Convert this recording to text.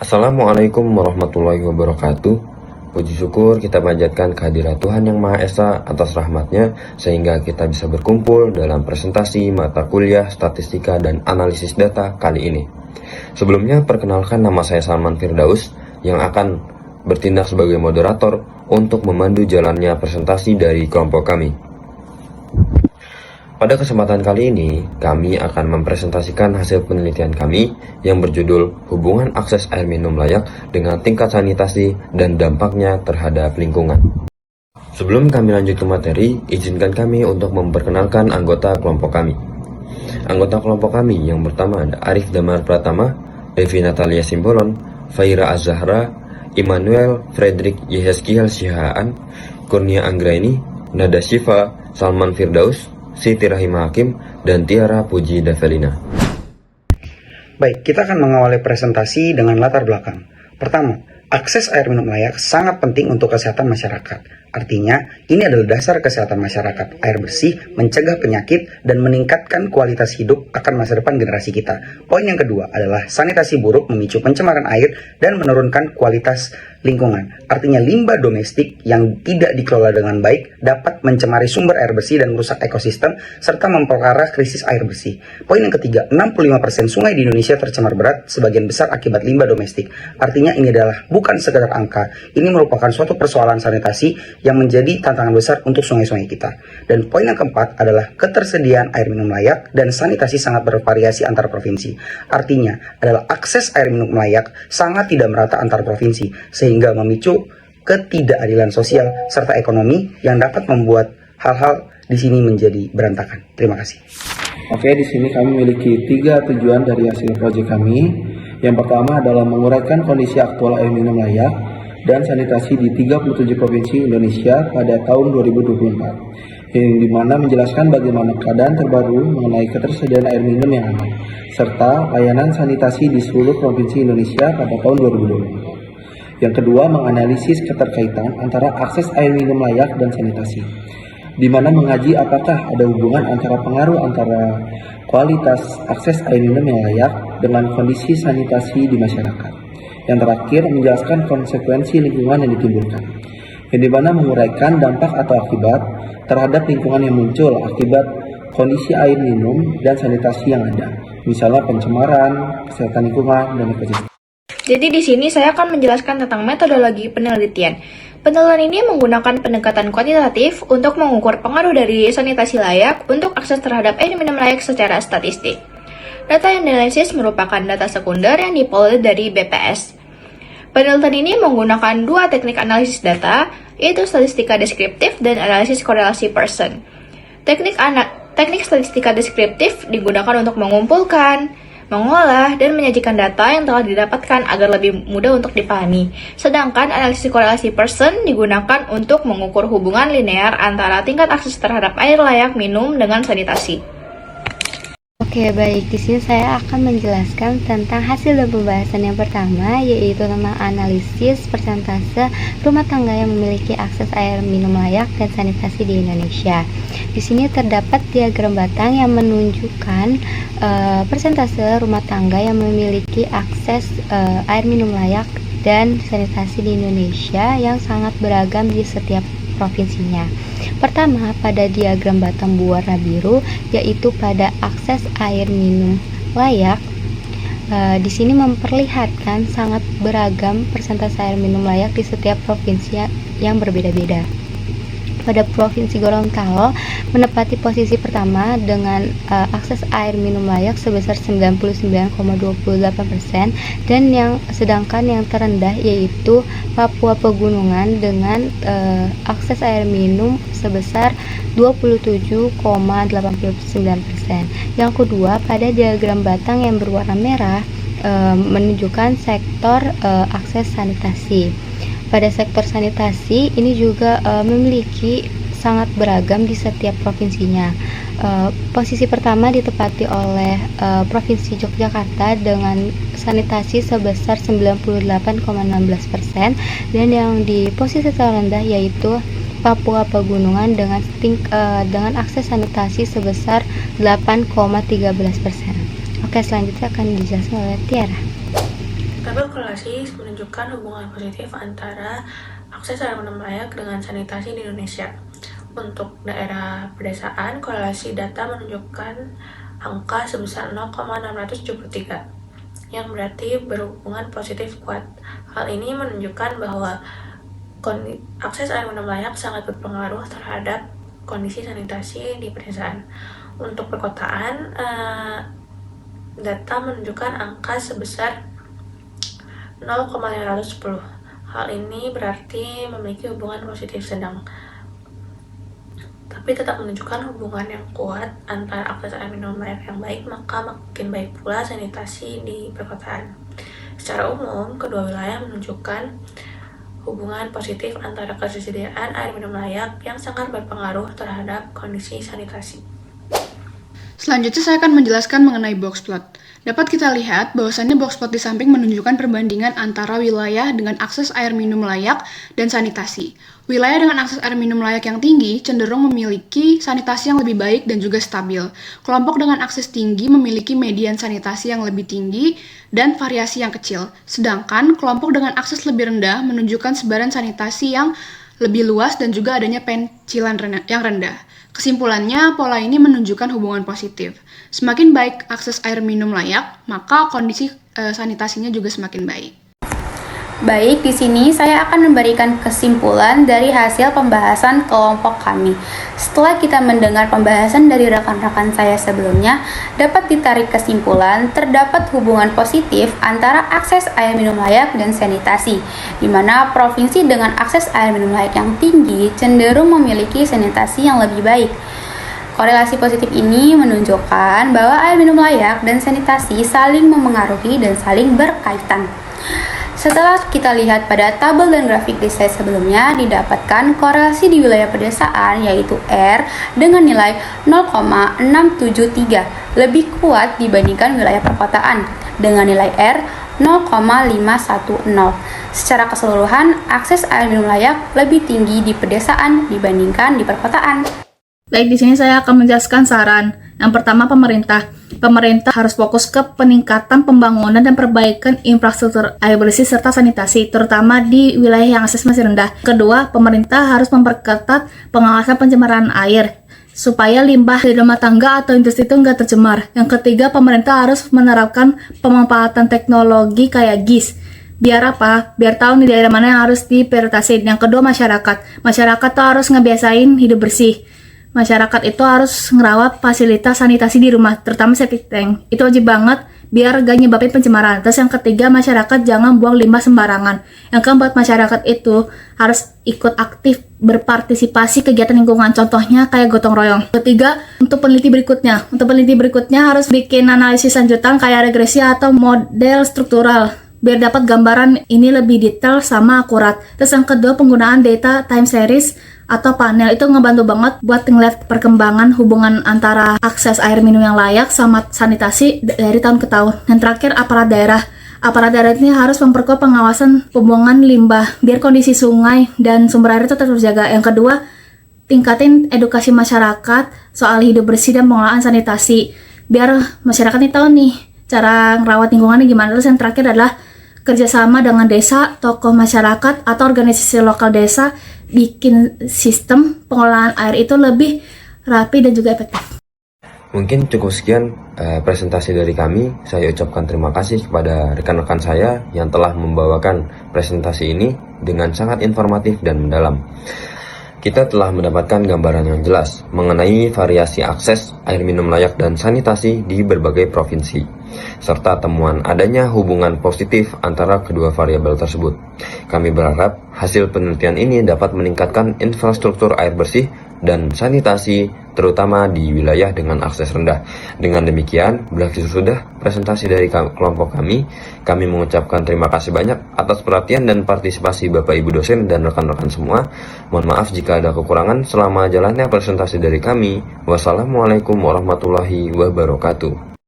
Assalamualaikum warahmatullahi wabarakatuh. Puji syukur kita panjatkan kehadirat Tuhan Yang Maha Esa atas rahmatnya sehingga kita bisa berkumpul dalam presentasi mata kuliah statistika dan analisis data kali ini. Sebelumnya perkenalkan, nama saya Salman Firdaus yang akan bertindak sebagai moderator untuk memandu jalannya presentasi dari kelompok kami. Pada kesempatan kali ini, kami akan mempresentasikan hasil penelitian kami yang berjudul Hubungan Akses Air Minum Layak dengan Tingkat Sanitasi dan Dampaknya Terhadap Lingkungan. Sebelum kami lanjut ke materi, izinkan kami untuk memperkenalkan anggota kelompok kami. Anggota kelompok kami yang pertama ada Arif Damar Pratama, Devi Natalia Simbolon, Faira Az-Zahra, Immanuel Frederick Yehezkiel Sihaan, Kurnia Anggraini, Nada Syifa, Salman Firdaus, Siti Rahima Hakim, dan Tiara Puji Davelina. Baik, kita akan mengawali presentasi dengan latar belakang. Pertama, akses air minum layak sangat penting untuk kesehatan masyarakat. Artinya, ini adalah dasar kesehatan masyarakat. Air bersih mencegah penyakit dan meningkatkan kualitas hidup akan masa depan generasi kita. Poin yang kedua adalah sanitasi buruk memicu pencemaran air dan menurunkan kualitas lingkungan. Artinya limbah domestik yang tidak dikelola dengan baik dapat mencemari sumber air bersih dan merusak ekosistem serta memperparah krisis air bersih. Poin yang ketiga, 65% sungai di Indonesia tercemar berat, sebagian besar akibat limbah domestik. Artinya ini adalah bukan sekedar angka, ini merupakan suatu persoalan sanitasi yang menjadi tantangan besar untuk sungai-sungai kita. Dan poin yang keempat adalah ketersediaan air minum layak dan sanitasi sangat bervariasi antar provinsi. Artinya adalah akses air minum layak sangat tidak merata antar provinsi, sehingga memicu ketidakadilan sosial serta ekonomi yang dapat membuat hal-hal di sini menjadi berantakan. Terima kasih. Oke, di sini kami memiliki 3 tujuan dari hasil proyek kami. Yang pertama adalah menguraikan kondisi aktual air minum layak dan sanitasi di 37 provinsi Indonesia pada tahun 2024, yang dimana menjelaskan bagaimana keadaan terbaru mengenai ketersediaan air minum yang aman, serta layanan sanitasi di seluruh provinsi Indonesia pada tahun 2024. Yang kedua, menganalisis keterkaitan antara akses air minum layak dan sanitasi, di mana mengaji apakah ada hubungan antara pengaruh antara kualitas akses air minum yang layak dengan kondisi sanitasi di masyarakat. Yang terakhir, menjelaskan konsekuensi lingkungan yang ditimbulkan, yang dimana menguraikan dampak atau akibat terhadap lingkungan yang muncul akibat kondisi air minum dan sanitasi yang ada, misalnya pencemaran, kesehatan lingkungan, dan ekosistem. Jadi di sini saya akan menjelaskan tentang metodologi penelitian. Penelitian ini menggunakan pendekatan kuantitatif untuk mengukur pengaruh dari sanitasi layak untuk akses terhadap air minum layak secara statistik. Data yang dianalisis merupakan data sekunder yang diperoleh dari BPS. Penelitian ini menggunakan 2 teknik analisis data, yaitu statistika deskriptif dan analisis korelasi Pearson. Teknik statistika deskriptif digunakan untuk mengumpulkan, mengolah, dan menyajikan data yang telah didapatkan agar lebih mudah untuk dipahami. Sedangkan analisis korelasi Pearson digunakan untuk mengukur hubungan linear antara tingkat akses terhadap air layak minum dengan sanitasi. Oke, baik. Di sini saya akan menjelaskan tentang hasil dan pembahasan yang pertama, yaitu tentang analisis persentase rumah tangga yang memiliki akses air minum layak dan sanitasi di Indonesia. Di sini terdapat diagram batang yang menunjukkan persentase rumah tangga yang memiliki akses air minum layak dan sanitasi di Indonesia yang sangat beragam di setiap provinsinya. Pertama, pada diagram batang berwarna biru, yaitu pada akses air minum layak. Di sini memperlihatkan sangat beragam persentase air minum layak di setiap provinsi yang berbeda-beda. Pada Provinsi Gorontalo menempati posisi pertama dengan akses air minum layak sebesar 99,28%, dan sedangkan yang terendah yaitu Papua Pegunungan dengan akses air minum sebesar 27,89%. Yang kedua, pada diagram batang yang berwarna merah menunjukkan sektor akses sanitasi. Pada sektor sanitasi ini juga memiliki sangat beragam di setiap provinsinya. Posisi pertama ditempati oleh Provinsi Yogyakarta dengan sanitasi sebesar 98,16%, dan yang di posisi terendah yaitu Papua Pegunungan dengan akses sanitasi sebesar 8,13%. Oke, selanjutnya akan dijelaskan oleh Tiara. Tabel korelasi menunjukkan hubungan positif antara akses air minum layak dengan sanitasi di Indonesia. Untuk daerah pedesaan, korelasi data menunjukkan angka sebesar 0,673, yang berarti berhubungan positif kuat. Hal ini menunjukkan bahwa akses air minum layak sangat berpengaruh terhadap kondisi sanitasi di pedesaan. Untuk perkotaan, data menunjukkan angka sebesar 0,510. Hal ini berarti memiliki hubungan positif sedang, tapi tetap menunjukkan hubungan yang kuat antara akses air minum layak yang baik, maka makin baik pula sanitasi di perkotaan. Secara umum, kedua wilayah menunjukkan hubungan positif antara ketersediaan air minum layak yang sangat berpengaruh terhadap kondisi sanitasi. Selanjutnya saya akan menjelaskan mengenai box plot. Dapat kita lihat bahwasannya box plot di samping menunjukkan perbandingan antara wilayah dengan akses air minum layak dan sanitasi. Wilayah dengan akses air minum layak yang tinggi cenderung memiliki sanitasi yang lebih baik dan juga stabil. Kelompok dengan akses tinggi memiliki median sanitasi yang lebih tinggi dan variasi yang kecil. Sedangkan kelompok dengan akses lebih rendah menunjukkan sebaran sanitasi yang lebih luas dan juga adanya pencilan yang rendah. Kesimpulannya, pola ini menunjukkan hubungan positif. Semakin baik akses air minum layak, maka kondisi sanitasinya juga semakin baik. Baik, di sini saya akan memberikan kesimpulan dari hasil pembahasan kelompok kami. Setelah kita mendengar pembahasan dari rekan-rekan saya sebelumnya, dapat ditarik kesimpulan terdapat hubungan positif antara akses air minum layak dan sanitasi, di mana provinsi dengan akses air minum layak yang tinggi cenderung memiliki sanitasi yang lebih baik. Korelasi positif ini menunjukkan bahwa air minum layak dan sanitasi saling memengaruhi dan saling berkaitan. Setelah kita lihat pada tabel dan grafik di slide sebelumnya, didapatkan korelasi di wilayah pedesaan yaitu R dengan nilai 0,673 lebih kuat dibandingkan wilayah perkotaan dengan nilai R 0,510. Secara keseluruhan, akses air minum layak lebih tinggi di pedesaan dibandingkan di perkotaan. Baik, di sini saya akan menjelaskan saran. Yang pertama, Pemerintah harus fokus ke peningkatan pembangunan dan perbaikan infrastruktur air bersih serta sanitasi, terutama di wilayah yang akses masih rendah. Kedua, pemerintah harus memperketat pengawasan pencemaran air, supaya limbah di rumah tangga atau industri itu nggak tercemar. Yang ketiga, pemerintah harus menerapkan pemanfaatan teknologi kayak GIS. Biar apa? Biar tahu nih daerah mana yang harus diprioritaskan. Yang kedua, masyarakat tuh harus ngebiasain hidup bersih. Masyarakat itu harus ngerawat fasilitas sanitasi di rumah, terutama septic tank. Itu wajib banget biar gak nyebabin pencemaran. Terus yang ketiga, masyarakat jangan buang limbah sembarangan. Yang keempat, masyarakat itu harus ikut aktif berpartisipasi kegiatan lingkungan, contohnya kayak gotong royong. Ketiga, untuk peneliti berikutnya harus bikin analisis lanjutan kayak regresi atau model struktural, biar dapat gambaran ini lebih detail sama akurat. Terus yang kedua, penggunaan data time series atau panel itu ngebantu banget buat ngeliat perkembangan hubungan antara akses air minum yang layak sama sanitasi dari tahun ke tahun. Yang terakhir, aparat daerah ini harus memperkuat pengawasan pembuangan limbah biar kondisi sungai dan sumber air itu tetap terjaga. Yang kedua, tingkatin edukasi masyarakat soal hidup bersih dan pengelolaan sanitasi biar masyarakat ini tahu nih cara ngerawat lingkungannya gimana. Terus yang terakhir adalah kerjasama dengan desa, tokoh masyarakat, atau organisasi lokal desa bikin sistem pengelolaan air itu lebih rapi dan juga efektif. Mungkin cukup sekian presentasi dari kami. Saya ucapkan terima kasih kepada rekan-rekan saya yang telah membawakan presentasi ini dengan sangat informatif dan mendalam. Kita telah mendapatkan gambaran yang jelas mengenai variasi akses air minum layak dan sanitasi di berbagai provinsi, serta temuan adanya hubungan positif antara kedua variabel tersebut. Kami berharap hasil penelitian ini dapat meningkatkan infrastruktur air bersih dan sanitasi, terutama di wilayah dengan akses rendah. Dengan demikian, berakhir sudah presentasi dari kelompok kami. Kami mengucapkan terima kasih banyak atas perhatian dan partisipasi Bapak Ibu dosen dan rekan-rekan semua. Mohon maaf jika ada kekurangan selama jalannya presentasi dari kami. Wassalamualaikum warahmatullahi wabarakatuh.